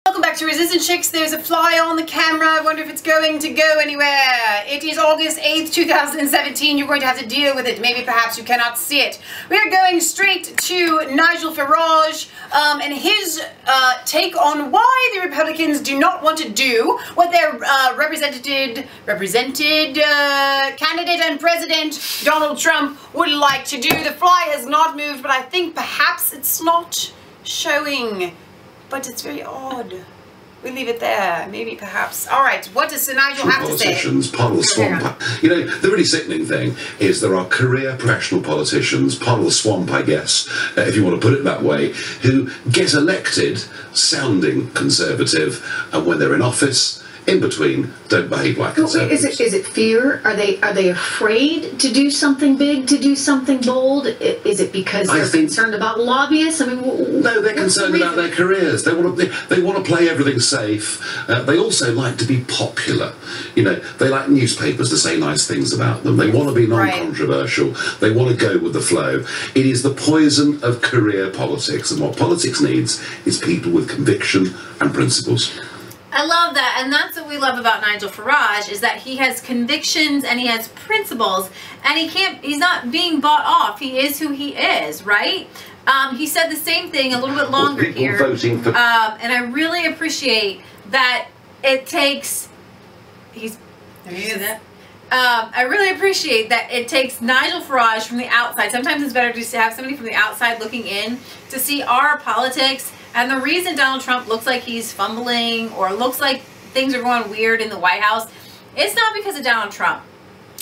Welcome back to Resistant Chicks. There's a fly on the camera. I wonder if it's going to go anywhere. It is August 8th, 2017. You're going to have to deal with it. Maybe perhaps you cannot see it. We are going straight to Nigel Farage and his take on why the Republicans do not want to do what their represented candidate and President Donald Trump would like to do. The fly has not moved, but I think perhaps it's not showing. But it's very odd. We leave it there. Maybe, perhaps. All right. What does Sir Nigel have to say? Politicians, part of the swamp. You know, the really sickening thing is there are career professional politicians, part of the swamp, I guess, if you want to put it that way, who get elected sounding conservative, and when they're in office, in between, don't behave like conservatives. Is it fear? Are they afraid to do something big, to do something bold? Is it because they're concerned about lobbyists? I mean, no, they're concerned about their careers. They want to play everything safe. They also like to be popular. You know, they like newspapers to say nice things about them. They want to be non-controversial. They want to go with the flow. It is the poison of career politics, and what politics needs is people with conviction and principles. I love that, and that's what we love about Nigel Farage, is that he has convictions and he has principles, and he's not being bought off. He is who he is, right? He said the same thing a little bit longer here, voting for and I really appreciate that it takes. I really appreciate that it takes Nigel Farage from the outside. Sometimes it's better to have somebody from the outside looking in to see our politics. And the reason Donald Trump looks like he's fumbling or looks like things are going weird in the White House, it's not because of Donald Trump.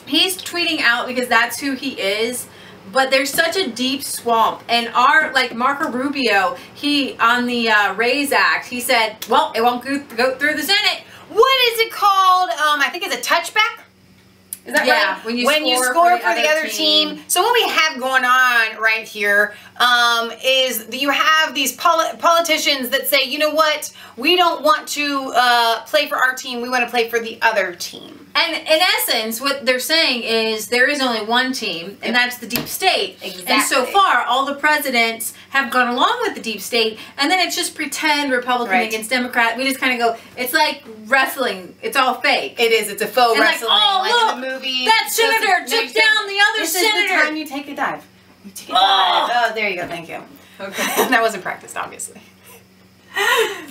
He's tweeting out because that's who he is. But there's such a deep swamp. And like Marco Rubio, he, on the RAISE Act, he said, well, it won't go through the Senate. What is it called? I think it's a touchback. Is that right? When you score for the other team. So what we have going on right here is that you have these politicians that say, you know what, we don't want to play for our team, we want to play for the other team. And in essence, what they're saying is there is only one team, and that's the deep state. Exactly. And so far, all the presidents have gone along with the deep state, and then it's just pretend Republican against Democrat. We just kind of go, it's like wrestling. It's all fake. It is. It's a faux wrestling. Like, oh, like look, in the movie. that senator took down the other senator. This is the time you take a dive. You take a dive. Oh, there you go. Thank you. Okay. That wasn't practiced, obviously.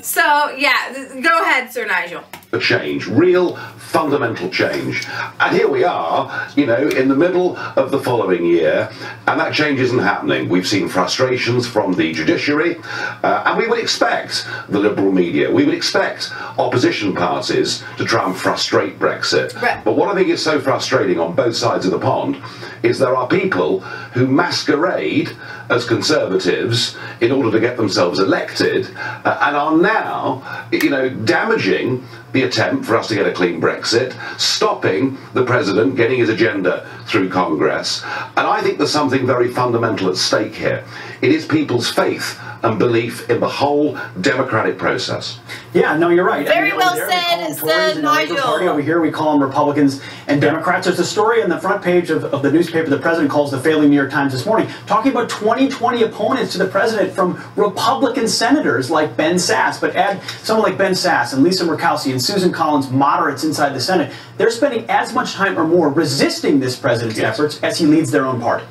So, yeah, go ahead, Sir Nigel. A change, real fundamental change. And here we are, you know, in the middle of the following year, and that change isn't happening. We've seen frustrations from the judiciary, and we would expect the liberal media, we would expect opposition parties to try and frustrate Brexit. Right. But what I think is so frustrating on both sides of the pond is there are people who masquerade as conservatives in order to get themselves elected, and are now, you know, damaging the attempt for us to get a clean Brexit, stopping the president getting his agenda through Congress. And I think there's something very fundamental at stake here. It is people's faith and belief in the whole democratic process. Yeah, no, you're right. Very well said, Sir Nigel. Over here, we call them Republicans and Democrats. There's a story on the front page of the newspaper the president calls the failing New York Times this morning, talking about 2020 opponents to the president from Republican senators like Ben Sasse. But add someone like Ben Sasse and Lisa Murkowski and Susan Collins, moderates inside the Senate. They're spending as much time or more resisting this president's efforts as he leads their own party.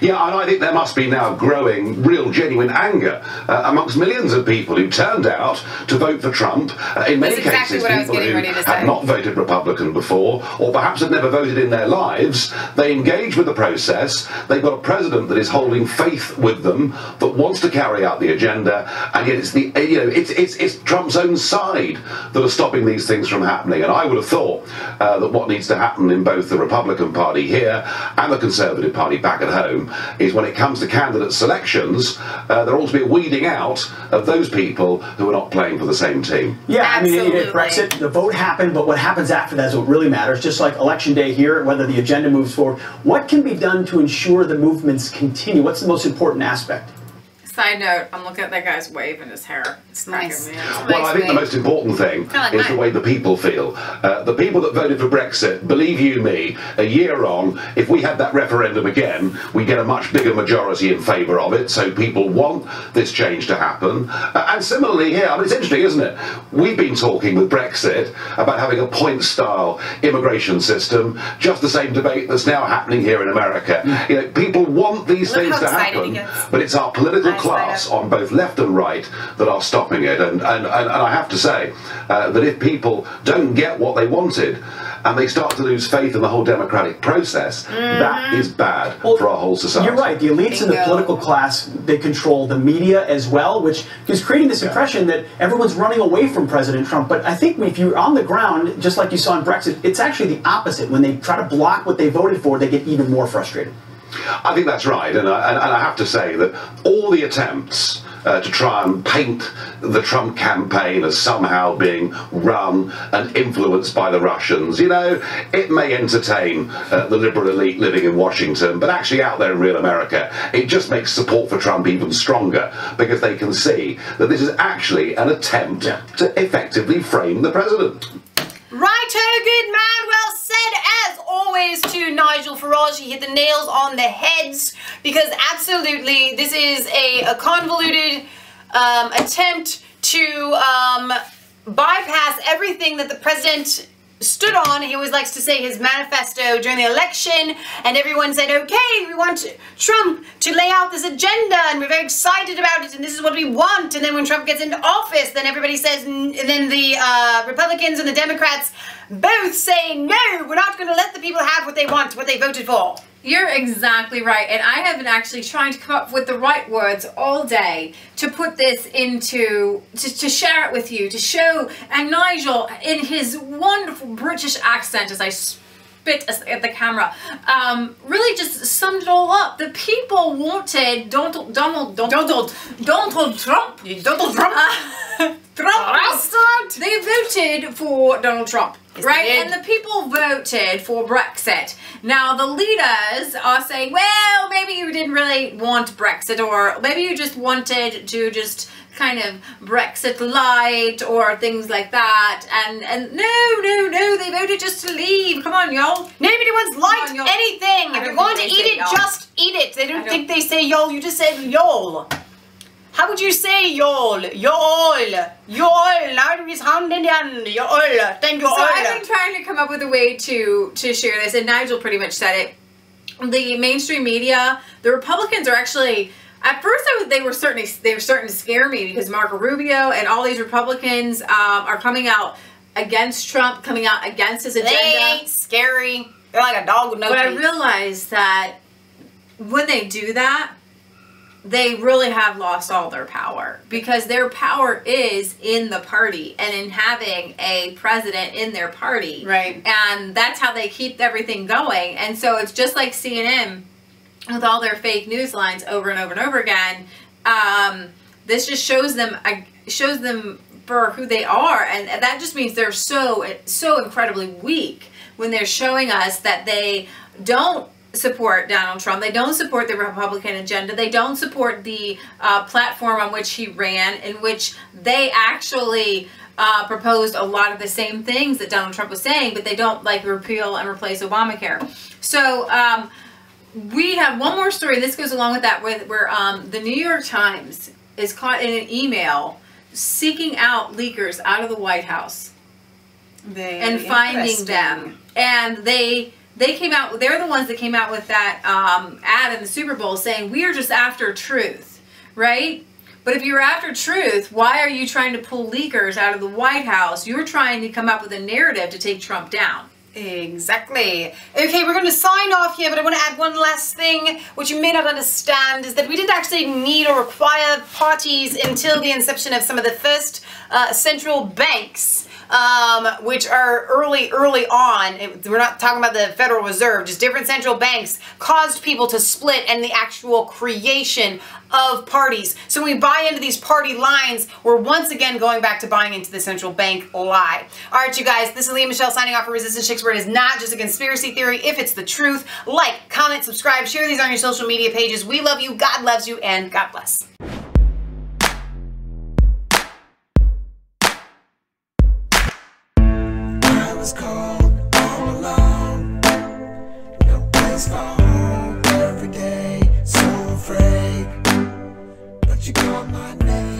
Yeah, and I think there must be now growing, real, genuine anger amongst millions of people who turned out to vote for Trump. In many cases, people who had not voted Republican before, or perhaps had never voted in their lives. They engage with the process. They've got a president that is holding faith with them, that wants to carry out the agenda, and yet it's the it's Trump's own side that are stopping these things from happening. And I would have thought that what needs to happen in both the Republican Party here and the Conservative Party back at home is when it comes to candidate selections, there ought to be a weeding out of those people who are not playing for the same team. Yeah, absolutely. I mean, Brexit, the vote happened, but what happens after that is what really matters. Just like Election Day here, whether the agenda moves forward, what can be done to ensure the movements continue? What's the most important aspect? Side note, I'm looking at that guy's wave in his hair. It's nice. Well, I think the most important thing is the way the people feel. The people that voted for Brexit, believe you me, a year on, if we had that referendum again, we get a much bigger majority in favour of it, so people want this change to happen. And similarly here, I mean, it's interesting, isn't it? We've been talking with Brexit about having a point-style immigration system, just the same debate that's now happening here in America. You know, people want these things to happen, but it's our political class on both left and right that are stopping it. And I have to say that if people don't get what they wanted and they start to lose faith in the whole democratic process, that is bad for our whole society. You're right. The elites in the political class, they control the media as well, which is creating this impression that everyone's running away from President Trump. But I think if you're on the ground, just like you saw in Brexit, it's actually the opposite. When they try to block what they voted for, they get even more frustrated. I think that's right, and I have to say that all the attempts to try and paint the Trump campaign as somehow being run and influenced by the Russians, you know, it may entertain the liberal elite living in Washington, but actually out there in real America, it just makes support for Trump even stronger, because they can see that this is actually an attempt to effectively frame the president. Righto, good man, well said. As always to Nigel Farage, he hit the nails on the heads, because absolutely this is a convoluted attempt to bypass everything that the president stood on. He always likes to say his manifesto during the election, and everyone said, okay, we want Trump to lay out this agenda and we're very excited about it and this is what we want. And then when Trump gets into office, then everybody says, and then the Republicans and the Democrats both say, no, we're not going to let the people have what they want, what they voted for. You're exactly right, and I have been actually trying to come up with the right words all day to put this into, to share it with you, to show, and Nigel, in his wonderful British accent, as I spit at the camera, really just summed it all up. The people wanted Donald Trump. They voted for Donald Trump, right? And the people voted for Brexit. Now the leaders are saying, well, maybe you didn't really want Brexit, or maybe you just wanted to just kind of Brexit light or things like that. And no, they voted just to leave. Come on, y'all. Nobody wants light anything. If you're going to eat it, just eat it. They don't think they say y'all. You just said y'all. How would you say y'all? Y'all. Y'all. Now he's hand in hand. Y'all. Thank you all. So I've been trying to come up with a way to share this, and Nigel pretty much said it. The mainstream media, the Republicans are actually, at first they were starting to scare me, because Marco Rubio and all these Republicans are coming out against Trump, coming out against his agenda. They ain't scary. They're like a dog with no teeth. But I realized that when they do that, they really have lost all their power, because their power is in the party and in having a president in their party. Right. And that's how they keep everything going. And so it's just like CNN with all their fake news lines over and over and over again. This just shows them for who they are, and that just means they're so incredibly weak when they're showing us that they don't support Donald Trump. They don't support the Republican agenda. They don't support the platform on which he ran, in which they actually proposed a lot of the same things that Donald Trump was saying, but they don't like repeal and replace Obamacare. So we have one more story, and this goes along with that, where the New York Times is caught in an email seeking out leakers out of the White House and finding them. And they came out, they're the ones that came out with that ad in the Super Bowl saying, we are just after truth, right? But if you're after truth, why are you trying to pull leakers out of the White House? You're trying to come up with a narrative to take Trump down. Exactly. Okay, we're going to sign off here, but I want to add one last thing. What you may not understand is that we didn't actually need or require parties until the inception of some of the first central banks, which are early on. We're not talking about the Federal Reserve, just different central banks caused people to split, and the actual creation of parties. So when we buy into these party lines, we're once again going back to buying into the central bank lie. All right, you guys, this is Leah Michelle signing off for Resistance Chicks, where it is not just a conspiracy theory if it's the truth. Like, comment, subscribe, share these on your social media pages. We love you, God loves you, and God bless. was cold, all alone. No place for home, every day, so afraid. But you called my name.